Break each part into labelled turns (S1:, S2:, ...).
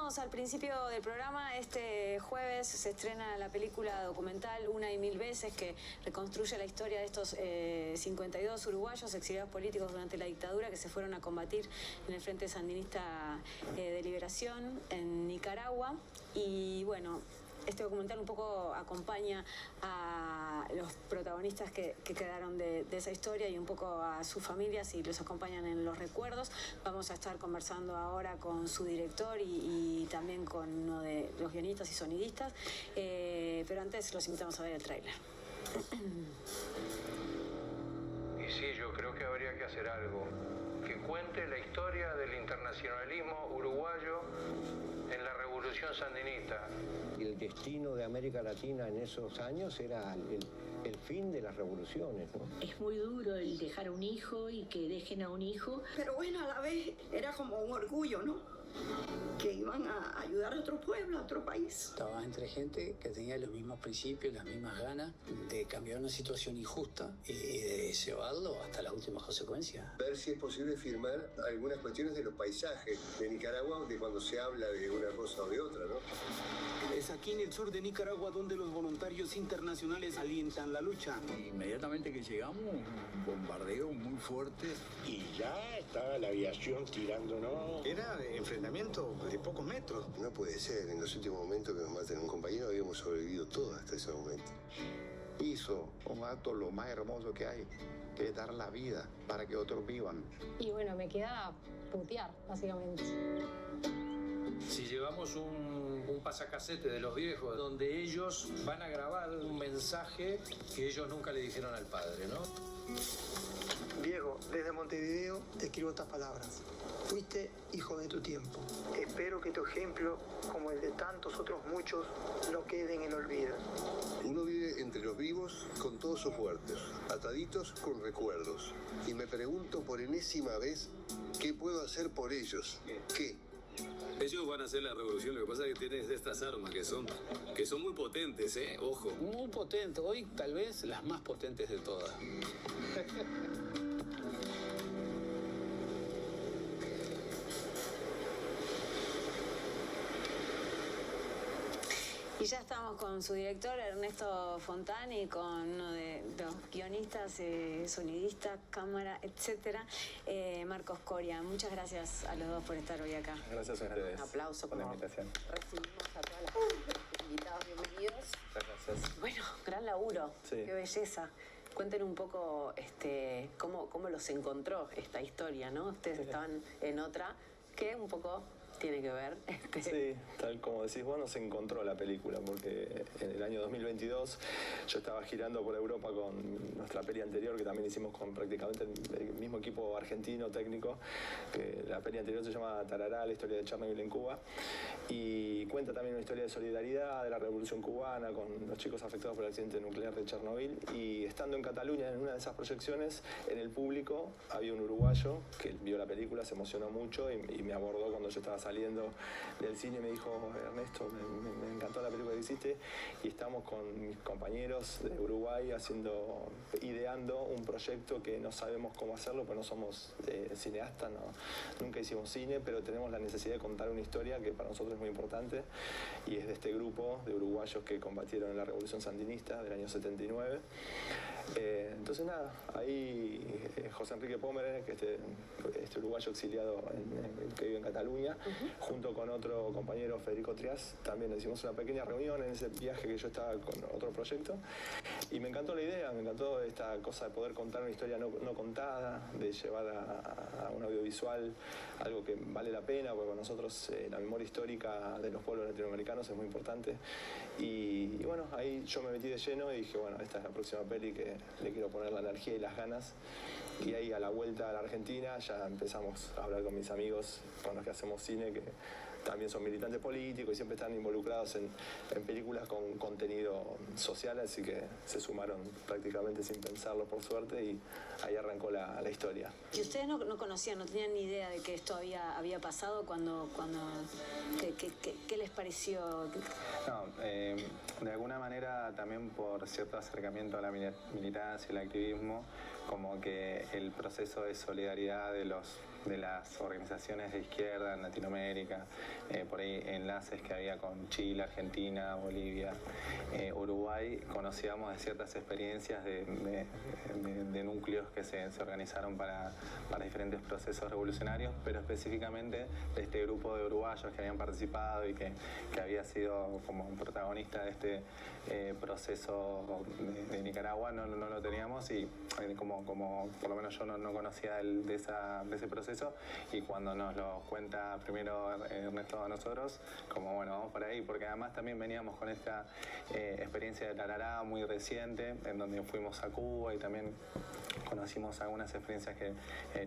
S1: decíamos al principio del programa, este jueves se estrena la película documental Una y Mil Veces, que reconstruye la historia de estos 52 uruguayos exiliados políticos durante la dictadura que se fueron a combatir en el Frente Sandinista de Liberación en Nicaragua. Y bueno, este documental un poco acompaña a los protagonistas que quedaron de esa historia y un poco a sus familias y los acompañan en los recuerdos. Vamos a estar conversando ahora con su director y también con uno de los guionistas y sonidistas, pero antes los invitamos a ver el tráiler.
S2: Y sí, yo creo que habría que hacer algo que cuente la historia del internacionalismo uruguayo en la revolución sandinista.
S3: El destino de América Latina en esos años era el fin de las revoluciones, ¿no?
S4: Es muy duro el dejar a un hijo y que dejen a un hijo.
S5: Pero bueno, a la vez era como un orgullo, ¿no? Que iban a ayudar a otro pueblo, a otro país.
S6: Estabas entre gente que tenía los mismos principios, las mismas ganas de cambiar una situación injusta y de llevarlo hasta las últimas consecuencias.
S7: Ver si es posible firmar algunas cuestiones de los paisajes de Nicaragua, de cuando se habla de una cosa o de otra, ¿no?
S8: Es aquí en el sur de Nicaragua donde los voluntarios internacionales alientan la lucha.
S9: Inmediatamente que llegamos, un bombardeo muy fuerte.
S10: Y ya estaba la aviación tirándonos.
S8: Era enfrentamiento de pocos metros.
S7: No puede ser, en los últimos momentos que nos maten a un compañero habíamos sobrevivido todos hasta ese momento.
S11: Hizo un acto lo más hermoso que hay, que es dar la vida para que otros vivan.
S12: Y bueno, me queda putear, básicamente.
S2: Si llevamos un pasacasete de los viejos donde ellos van a grabar un mensaje que ellos nunca le dijeron al padre, ¿no?
S13: Diego, desde Montevideo te escribo estas palabras. Fuiste hijo de tu tiempo. Espero que tu ejemplo, como el de tantos otros muchos, no quede en el olvido.
S7: Uno vive entre los vivos con todos sus muertos, ataditos con recuerdos. Y me pregunto por enésima vez, ¿qué puedo hacer por ellos? ¿Qué?
S14: Ellos van a hacer la revolución, lo que pasa es que tienes estas armas que son muy potentes, ojo.
S6: Muy potentes, hoy tal vez las más potentes de todas.
S1: Y ya estamos con su director, Ernesto Fontani, y con uno de los guionistas, sonidistas, cámara, etcétera, Marcos Coria. Muchas gracias a los dos por estar hoy acá.
S15: Gracias a ustedes.
S1: Un aplauso
S15: por la invitación.
S1: Recibimos a todas las invitados, bienvenidos.
S15: Muchas gracias.
S1: Bueno, gran laburo,
S15: sí.
S1: Qué belleza. Cuenten un poco cómo los encontró esta historia, ¿no? Ustedes estaban en otra que un poco tiene que ver.
S15: Sí, tal como decís vos, nos encontró la película, porque en el año 2022 yo estaba girando por Europa con nuestra peli anterior, que también hicimos con prácticamente el mismo equipo argentino técnico, que la peli anterior se llama Tarará, la historia de Chernobyl en Cuba, y cuenta también una historia de solidaridad de la revolución cubana con los chicos afectados por el accidente nuclear de Chernobyl. Y estando en Cataluña, en una de esas proyecciones, en el público había un uruguayo que vio la película, se emocionó mucho y me abordó cuando yo estaba saliendo del cine. Me dijo: Ernesto, me encantó la película que hiciste, y estamos con mis compañeros de Uruguay ideando un proyecto que no sabemos cómo hacerlo, pues no somos cineastas, nunca hicimos cine, pero tenemos la necesidad de contar una historia que para nosotros es muy importante, y es de este grupo de uruguayos que combatieron en la revolución sandinista del año 79. Entonces nada, ahí José Enrique Pomer, que este uruguayo exiliado que vive en Cataluña, junto con otro compañero, Federico Trias, también hicimos una pequeña reunión en ese viaje que yo estaba con otro proyecto, y me encantó la idea, me encantó esta cosa de poder contar una historia no contada, de llevar a un audiovisual algo que vale la pena, porque para nosotros la memoria histórica de los pueblos latinoamericanos es muy importante. Y bueno, ahí yo me metí de lleno y dije, bueno, esta es la próxima peli que le quiero poner la energía y las ganas. Y ahí, a la vuelta a la Argentina, ya empezamos a hablar con mis amigos con los que hacemos cine, que también son militantes políticos y siempre están involucrados en películas con contenido social, así que se sumaron prácticamente sin pensarlo, por suerte, y ahí arrancó la historia.
S1: ¿Y ustedes no conocían, no tenían ni idea de que esto había pasado cuando ¿qué les pareció?
S15: No, de alguna manera también por cierto acercamiento a la militancia y el activismo, como que el proceso de solidaridad de los las organizaciones de izquierda en Latinoamérica, por ahí enlaces que había con Chile, Argentina, Bolivia, Uruguay, conocíamos de ciertas experiencias de núcleos que se organizaron para diferentes procesos revolucionarios, pero específicamente de este grupo de uruguayos que habían participado y que había sido como protagonista de este proceso de Nicaragua, no lo teníamos, y como por lo menos yo no conocía de ese proceso, y cuando nos lo cuenta primero Ernesto a nosotros, como bueno, vamos por ahí, porque además también veníamos con esta experiencia de Tarará muy reciente, en donde fuimos a Cuba y también conocimos algunas experiencias que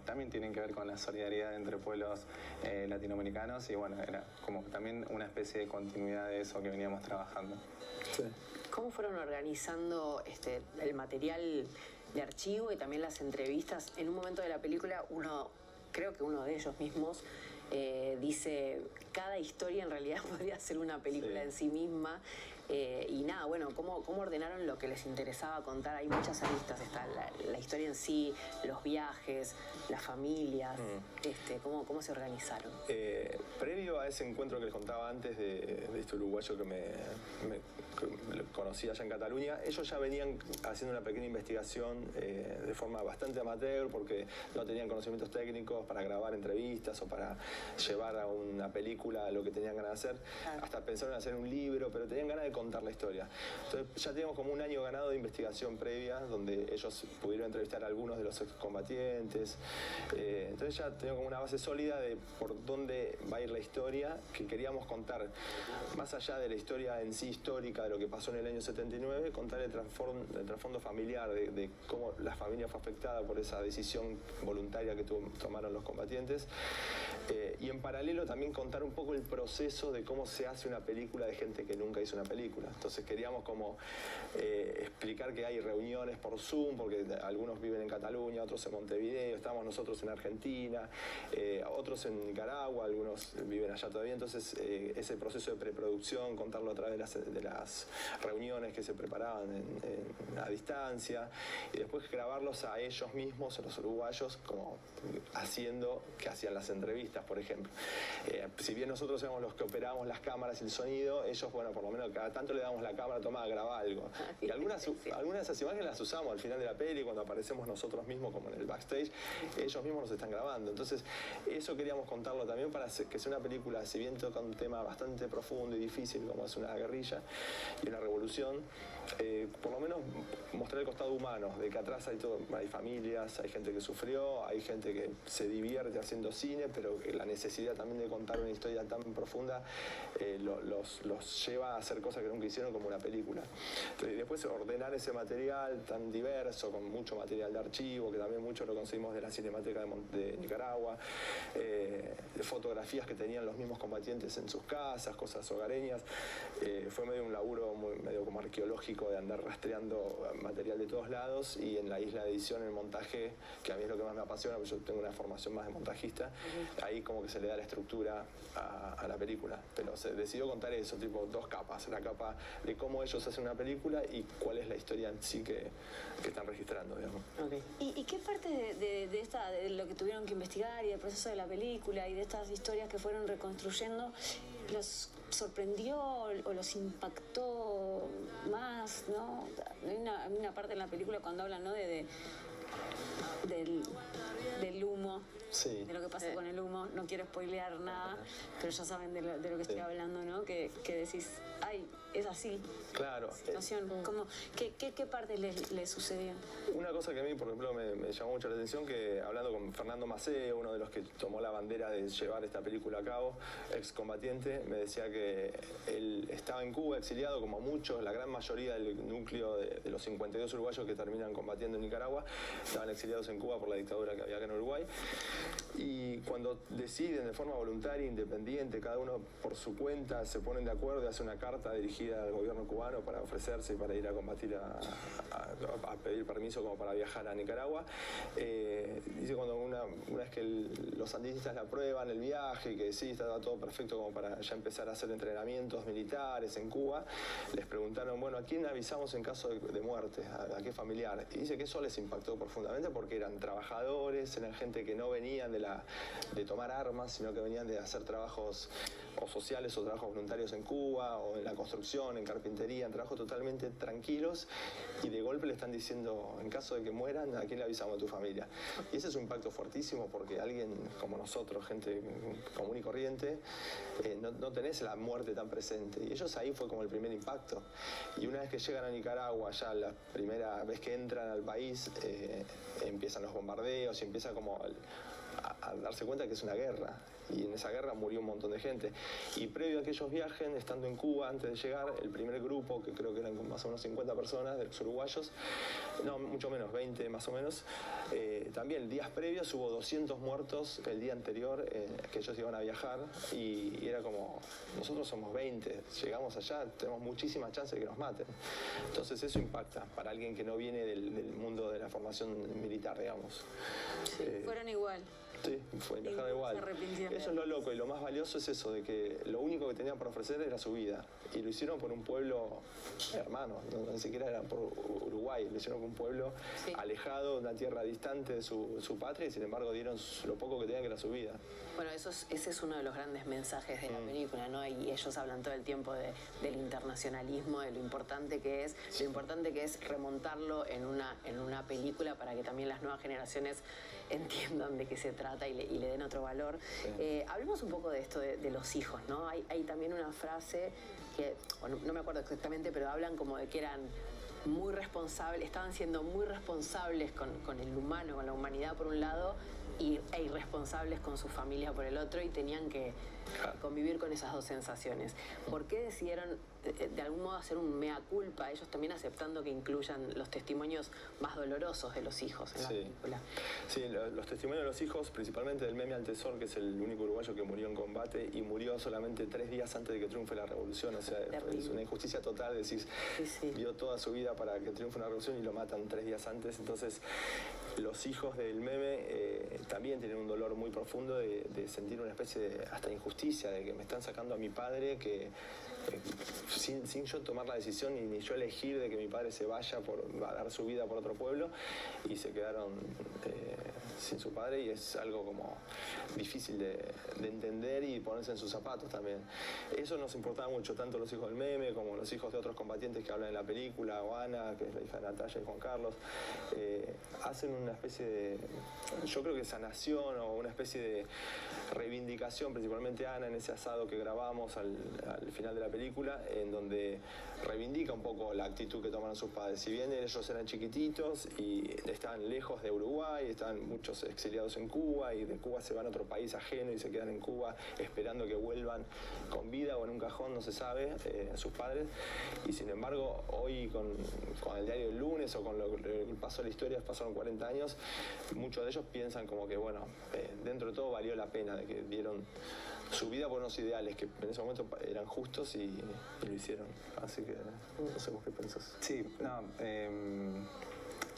S15: también tienen que ver con la solidaridad entre pueblos latinoamericanos, y bueno, era como también una especie de continuidad de eso que veníamos trabajando.
S16: Sí. ¿Cómo fueron organizando el material de archivo y también las entrevistas? En un momento de la película, creo que uno de ellos mismos dice, cada historia en realidad podría ser una película en sí misma. Y nada, bueno, ¿cómo ordenaron lo que les interesaba contar? Hay muchas aristas, está la historia en sí, los viajes, las familias, ¿cómo se organizaron?
S15: Previo a ese encuentro que les contaba antes de este uruguayo que me conocí allá en Cataluña, ellos ya venían haciendo una pequeña investigación de forma bastante amateur, porque no tenían conocimientos técnicos para grabar entrevistas o para llevar a una película lo que tenían ganas de hacer. Hasta pensaron en hacer un libro, pero tenían ganas de contar la historia. Entonces ya teníamos como un año ganado de investigación previa, donde ellos pudieron entrevistar a algunos de los excombatientes. Entonces ya teníamos como una base sólida de por dónde va a ir la historia que queríamos contar. Más allá de la historia en sí histórica de lo que pasó en el año 79, contar el trasfondo familiar de cómo la familia fue afectada por esa decisión voluntaria que tomaron los combatientes. Y en paralelo también contar un poco el proceso de cómo se hace una película de gente que nunca hizo una película. Entonces queríamos como explicar que hay reuniones por Zoom, porque algunos viven en Cataluña, otros en Montevideo, estamos nosotros en Argentina, otros en Nicaragua, algunos viven allá todavía. Entonces ese proceso de preproducción, contarlo a través de las reuniones que se preparaban a distancia, y después grabarlos a ellos mismos, a los uruguayos, como haciendo que hacían las entrevistas, por ejemplo. Si bien nosotros éramos los que operábamos las cámaras y el sonido, ellos, bueno, por lo menos cada tanto le damos la cámara, toma, graba algo. Y algunas de esas imágenes las usamos al final de la peli, cuando aparecemos nosotros mismos, como en el backstage, ellos mismos nos están grabando. Entonces, eso queríamos contarlo también para que sea una película, si bien toca un tema bastante profundo y difícil, como es una guerrilla y una revolución, por lo menos mostrar el costado humano, de que atrás hay familias, hay gente que sufrió, hay gente que se divierte haciendo cine, pero que la necesidad también de contar una historia tan profunda los lleva a hacer cosas que nunca hicieron, como una película. Entonces, y después ordenar ese material tan diverso, con mucho material de archivo, que también mucho lo conseguimos de la Cinemateca de Nicaragua, de fotografías que tenían los mismos combatientes en sus casas, cosas hogareñas. Fue medio un laburo medio como arqueológico, de andar rastreando material de todos lados, y en la isla de edición, el montaje, que a mí es lo que más me apasiona, porque yo tengo una formación más de montajista, ahí como que se le da la estructura a la película. Pero se decidió contar eso, tipo dos capas, la capa de cómo ellos hacen una película y cuál es la historia en sí que están registrando, digamos.
S1: Okay. ¿Y qué parte de lo que tuvieron que investigar y del proceso de la película y de estas historias que fueron reconstruyendo los sorprendió o los impactó más, ¿no? Hay una parte en la película cuando hablan, ¿no?, del humo,
S15: sí,
S1: de lo que pasa con el humo. No quiero spoilear nada, pero ya saben de lo que estoy hablando, ¿no? Que decís, ay, es así.
S15: Claro.
S1: Situación. ¿Qué parte le sucedió?
S15: Una cosa que a mí, por ejemplo, me llamó mucho la atención, que hablando con Fernando Maceo, uno de los que tomó la bandera de llevar esta película a cabo, excombatiente, me decía que él estaba en Cuba exiliado, como muchos, la gran mayoría del núcleo de los 52 uruguayos que terminan combatiendo en Nicaragua, estaban exiliados en Cuba por la dictadura que había acá en Uruguay. Y cuando deciden de forma voluntaria, independiente, cada uno por su cuenta, se ponen de acuerdo y hacen una carta dirigida al gobierno cubano para ofrecerse y para ir a combatir a pedir permiso como para viajar a Nicaragua. Dice cuando una vez que los sandinistas la aprueban el viaje y que sí, estaba todo perfecto como para ya empezar a hacer entrenamientos militares en Cuba, les preguntaron, bueno, ¿a quién avisamos en caso de muerte? ¿A qué familiar? Y dice que eso les impactó profundamente porque eran trabajadores, eran gente que no venían de tomar armas, sino que venían de hacer trabajos o sociales o trabajos voluntarios en Cuba o en la construcción, en carpintería, en trabajos totalmente tranquilos, y de golpe le están diciendo, en caso de que mueran, ¿a quién le avisamos a tu familia? Y ese es un impacto fuertísimo porque alguien como nosotros, gente común y corriente, no tenés la muerte tan presente. Y ellos ahí fue como el primer impacto. Y una vez que llegan a Nicaragua, ya la primera vez que entran al país, empiezan los bombardeos y empieza como a darse cuenta que es una guerra. Y en esa guerra murió un montón de gente. Y previo a que ellos viajen, estando en Cuba, antes de llegar, el primer grupo, que creo que eran más o menos 50 personas de los uruguayos, no, mucho menos, 20 más o menos, también días previos hubo 200 muertos el día anterior que ellos iban a viajar, y era como, nosotros somos 20, llegamos allá, tenemos muchísimas chances de que nos maten. Entonces eso impacta para alguien que no viene del mundo de la formación militar, digamos.
S1: Sí, fueron igual.
S15: Sí, fue viajar igual. Eso es lo loco, y lo más valioso es eso, de que lo único que tenían para ofrecer era su vida. Y lo hicieron por un pueblo hermano, no ni siquiera era por Uruguay, lo hicieron por un pueblo alejado, de una tierra distante de su patria, y sin embargo dieron lo poco que tenían, que era su vida.
S16: Bueno, ese es uno de los grandes mensajes de la película, ¿no? Y ellos hablan todo el tiempo del internacionalismo, de lo importante que es remontarlo en una película para que también las nuevas generaciones entiendan de qué se trata y le den otro valor. Sí. Hablemos un poco de esto de los hijos, ¿no? Hay también una frase que, bueno, no me acuerdo exactamente, pero hablan como de que eran muy responsables, estaban siendo muy responsables con el humano, con la humanidad por un lado, e irresponsables con su familia por el otro, y tenían que convivir con esas dos sensaciones. ¿Por qué decidieron de algún modo hacer un mea culpa, ellos también aceptando que incluyan los testimonios más dolorosos de los hijos en la película? Sí,
S15: los testimonios de los hijos, principalmente del Meme Altezor, que es el único uruguayo que murió en combate y murió solamente 3 días antes de que triunfe la revolución. O sea, es una injusticia total decir, dio toda su vida para que triunfe una revolución y lo matan 3 días antes. Entonces, los hijos del Meme también tienen un dolor muy profundo de sentir una especie de hasta injusticia, de que me están sacando a mi padre, que sin yo tomar la decisión ni yo elegir de que mi padre se vaya a dar su vida por otro pueblo, y se quedaron sin su padre, y es algo como difícil de entender y ponerse en sus zapatos también. Eso nos importaba mucho, tanto los hijos del Meme como los hijos de otros combatientes que hablan en la película, o Ana, que es la hija de Natalia y Juan Carlos, hacen una especie de, yo creo que sanación o una especie de reivindicación, principalmente Ana en ese asado que grabamos al final de la película, en donde reivindica un poco la actitud que tomaron sus padres. Si bien ellos eran chiquititos y estaban lejos de Uruguay, estaban muchos exiliados en Cuba, y de Cuba se van a otro país ajeno y se quedan en Cuba esperando que vuelvan con vida o en un cajón, no se sabe, sus padres. Y sin embargo, hoy con el diario del lunes o con lo que pasó en la historia, pasaron 40 años, muchos de ellos piensan como que, bueno, dentro de todo valió la pena, de que dieron su vida por unos ideales que en ese momento eran justos y lo hicieron. Así que no sé vos qué pensás.
S17: Sí, no,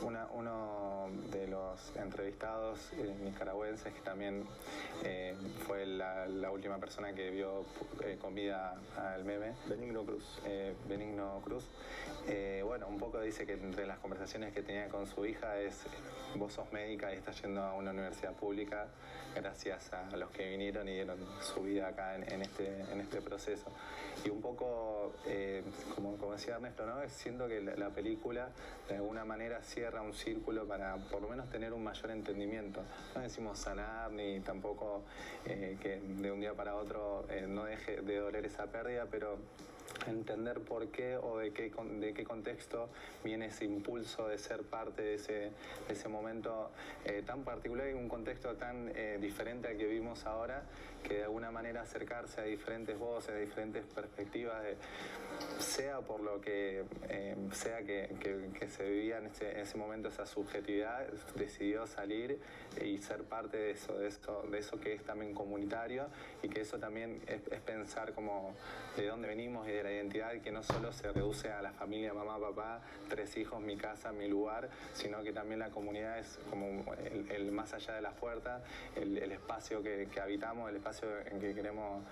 S17: uno de los entrevistados nicaragüenses, que también fue la última persona que vio con vida al Meme,
S15: Benigno Cruz.
S17: Bueno, un poco dice que entre las conversaciones que tenía con su hija es: vos sos médica y estás yendo a una universidad pública gracias a los que vinieron y dieron su vida acá en este proceso. Y un poco, como decía Ernesto, ¿no? Siento que la película de alguna manera cierra un círculo para por lo menos tener un mayor entendimiento. No decimos sanar, ni tampoco que de un día para otro no deje de doler esa pérdida, pero entender por qué o de qué contexto viene ese impulso de ser parte de ese momento tan particular y un contexto tan diferente al que vivimos ahora, que de alguna manera acercarse a diferentes voces, a diferentes perspectivas, sea por lo que sea que se vivía en ese momento, esa subjetividad, decidió salir y ser parte de eso que es también comunitario, y que eso también es pensar como de dónde venimos y de la identidad, que no solo se reduce a la familia, mamá, papá, 3 hijos, mi casa, mi lugar, sino que también la comunidad es como el más allá de las puertas, el espacio que habitamos, el espacio en que queremos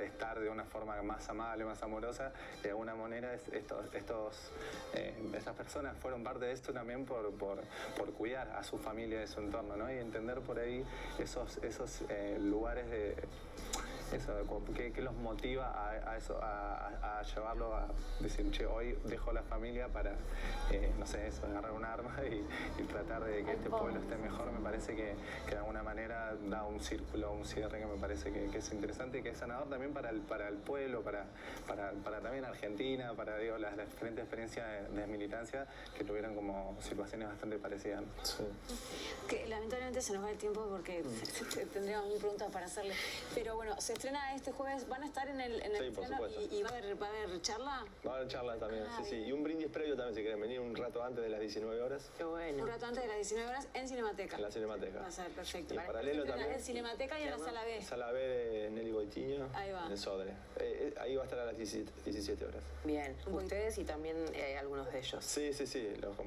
S17: estar de una forma más amable, más amorosa. De alguna manera estas personas fueron parte de esto también por cuidar a su familia, de su entorno, ¿no? Y entender por ahí esos lugares de eso, que los motiva a eso, a llevarlo a decir, che, hoy dejo la familia para, no sé, eso, agarrar un arma y tratar de que este pueblo esté mejor. Me parece que de alguna manera da un círculo, un cierre que me parece que es interesante y que es sanador también para el pueblo, para también Argentina, para las diferentes experiencias de militancia que tuvieron como situaciones bastante parecidas. Sí.
S1: Que lamentablemente se nos va el tiempo porque tendríamos mil preguntas para hacerle. Pero bueno, se estrena este jueves, ¿van a estar en el
S15: sí, por supuesto.
S1: y va a haber charla?
S15: Va a haber charla también, sí. Y un brindis previo también, si quieren venir un rato antes de las 19 horas.
S1: Qué bueno. Un rato antes de las 19 horas en Cinemateca.
S15: En la Cinemateca.
S1: Va a ser perfecto.
S15: Y en paralelo también.
S1: En Cinemateca y en la Sala B.
S15: Sala B de Nelly Goitiño.
S1: Ahí va.
S15: En Sodre. Ahí va a estar a las 17 horas.
S16: Bien, ustedes y también algunos de ellos.
S15: Sí. Los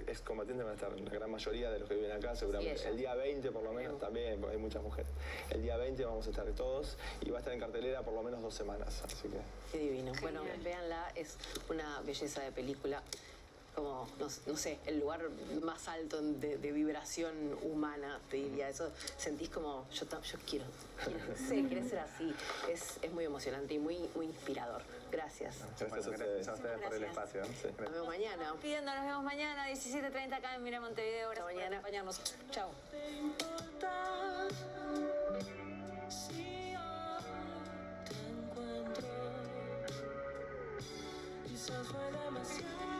S15: excombatientes van a estar, la gran mayoría de los que viven acá, seguramente. El día 20 por lo menos también, porque hay muchas mujeres. El día 20 vamos a estar todos y va a estar en cartelera por lo menos 2 semanas, así que...
S16: Qué divino. Bueno, véanla, es una belleza de película. Como, no sé, el lugar más alto de vibración humana, te diría. Eso sentís como, yo quiero ser así. Es muy emocionante y muy inspirador. Gracias.
S17: Gracias a ustedes por el espacio. Sí,
S16: nos vemos mañana.
S1: Nos vemos mañana, 17:30 acá en Mira Montevideo. Gracias por acompañarnos. Chao.
S18: Quizás fue demasiado.